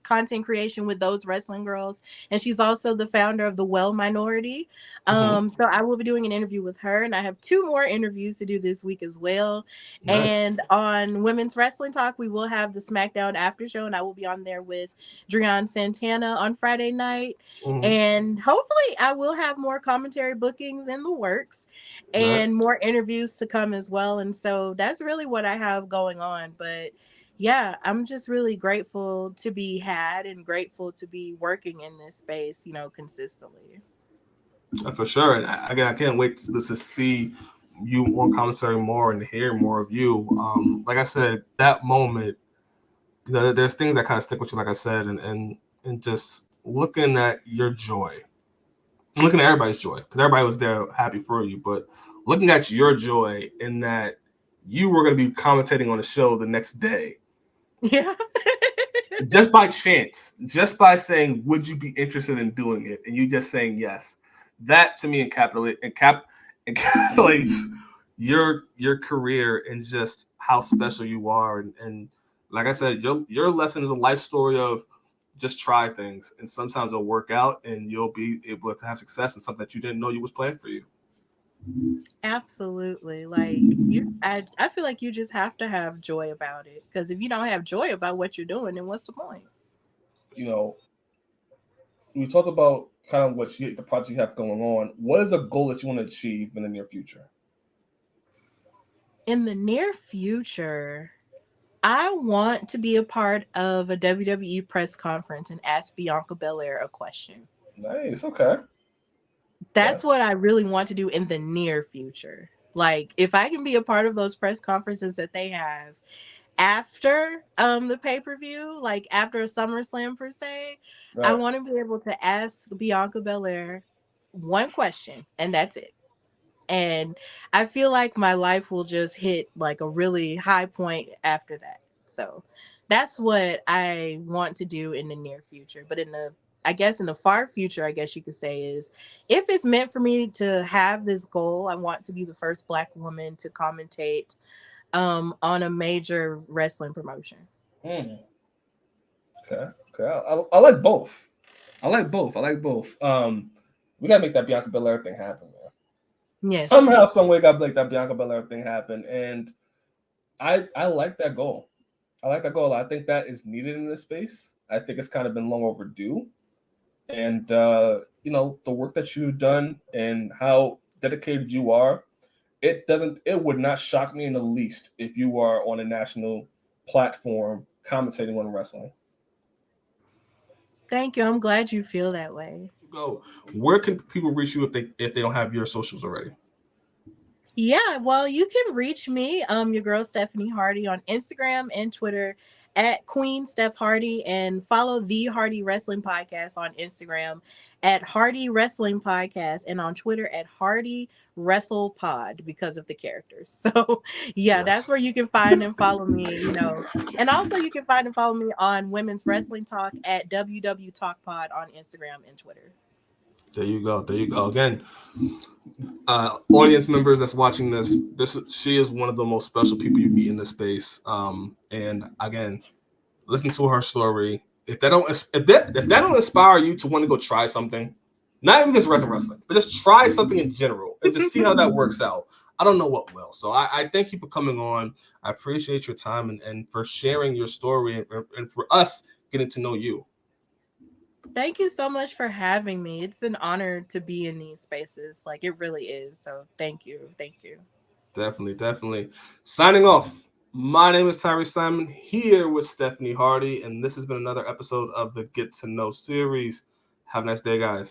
Speaker 2: content creation with those wrestling girls, and she's also the founder of the Well Minority.
Speaker 1: Hmm.
Speaker 2: So I will be doing an interview with her, and I have two more interviews to do this week as well.
Speaker 1: Nice.
Speaker 2: And on Women's Wrestling Talk, we will have the SmackDown after show, and I will be on there with Drian Santana on Friday night.
Speaker 1: Hmm.
Speaker 2: And hopefully, I will have more commentary bookings in the works
Speaker 1: Right.
Speaker 2: and more interviews to come as well. And so that's really what I have going on. But yeah, I'm just really grateful to be had and grateful to be working in this space, consistently.
Speaker 1: For sure. And again, I can't wait to see you on commentary more and hear more of you. Like I said, that moment, there's things that kind of stick with you, like I said, and just looking at your joy, looking at everybody's joy, because everybody was there happy for you, but looking at your joy in that you were going to be commentating on the show the next day,
Speaker 2: Yeah.
Speaker 1: just by chance, just by saying, "Would you be interested in doing it?" and you just saying yes. That to me encapsulates your career and just how special you are. And like I said, your lesson is a life story of just try things, and sometimes it'll work out, and you'll be able to have success in something that you didn't know you was planned for you.
Speaker 2: Absolutely. Like I feel like you just have to have joy about it. Because if you don't have joy about what you're doing, then what's the point?
Speaker 1: You know, we talked about kind of the project you have going on. What is a goal that you want to achieve in the near future?
Speaker 2: In the near future, I want to be a part of a WWE press conference and ask Bianca Belair a question.
Speaker 1: Nice. Okay. Okay.
Speaker 2: That's what I really want to do in the near future. Like, if I can be a part of those press conferences that they have after the pay-per-view, like after a SummerSlam per se, I
Speaker 1: Right.
Speaker 2: want to be able to ask Bianca Belair one question and that's it. And I feel like my life will just hit like a really high point after that. So that's what I want to do in the near future. But I guess in the far future, I guess you could say, is if it's meant for me to have this goal, I want to be the first Black woman to commentate on a major wrestling promotion.
Speaker 1: Hmm. Okay. Okay. I like both. I like both. I like both. We gotta make that Bianca Belair thing happen, man.
Speaker 2: Yes.
Speaker 1: Somehow, some way, gotta make that Bianca Belair thing happen, and I like that goal. I like that goal. I think that is needed in this space. I think it's kind of been long overdue, and the work that you've done and how dedicated you are. It would not shock me in the least if you are on a national platform commentating on wrestling.
Speaker 2: Thank you. I'm glad you feel that way.
Speaker 1: Go. Where can people reach you if they don't have your socials already?
Speaker 2: Yeah, well, you can reach me, your girl Stephanie Hardy, on Instagram and Twitter at Queen Steph Hardy, and follow the Hardy Wrestling Podcast on Instagram at Hardy Wrestling Podcast, and on Twitter at Hardy Wrestle Pod because of the characters. So yeah, that's where you can find and follow me, you know. And also you can find and follow me on Women's Wrestling Talk at WW Talk Pod on Instagram and Twitter.
Speaker 1: There you go. There you go. Again, audience members that's watching this, she is one of the most special people you meet in this space. And again, listen to her story. If that don't inspire you to want to go try something, not even just wrestling, but just try something in general and just see how that works out, I don't know what will. So I thank you for coming on. I appreciate your time and for sharing your story and for us getting to know you.
Speaker 2: Thank you so much for having me. It's an honor to be in these spaces. Like, it really is. So thank you. Thank you.
Speaker 1: Definitely. Signing off. My name is Tyriece Simon, here with Stephanie Hardy, and this has been another episode of the Get to Know series. Have a nice day, guys.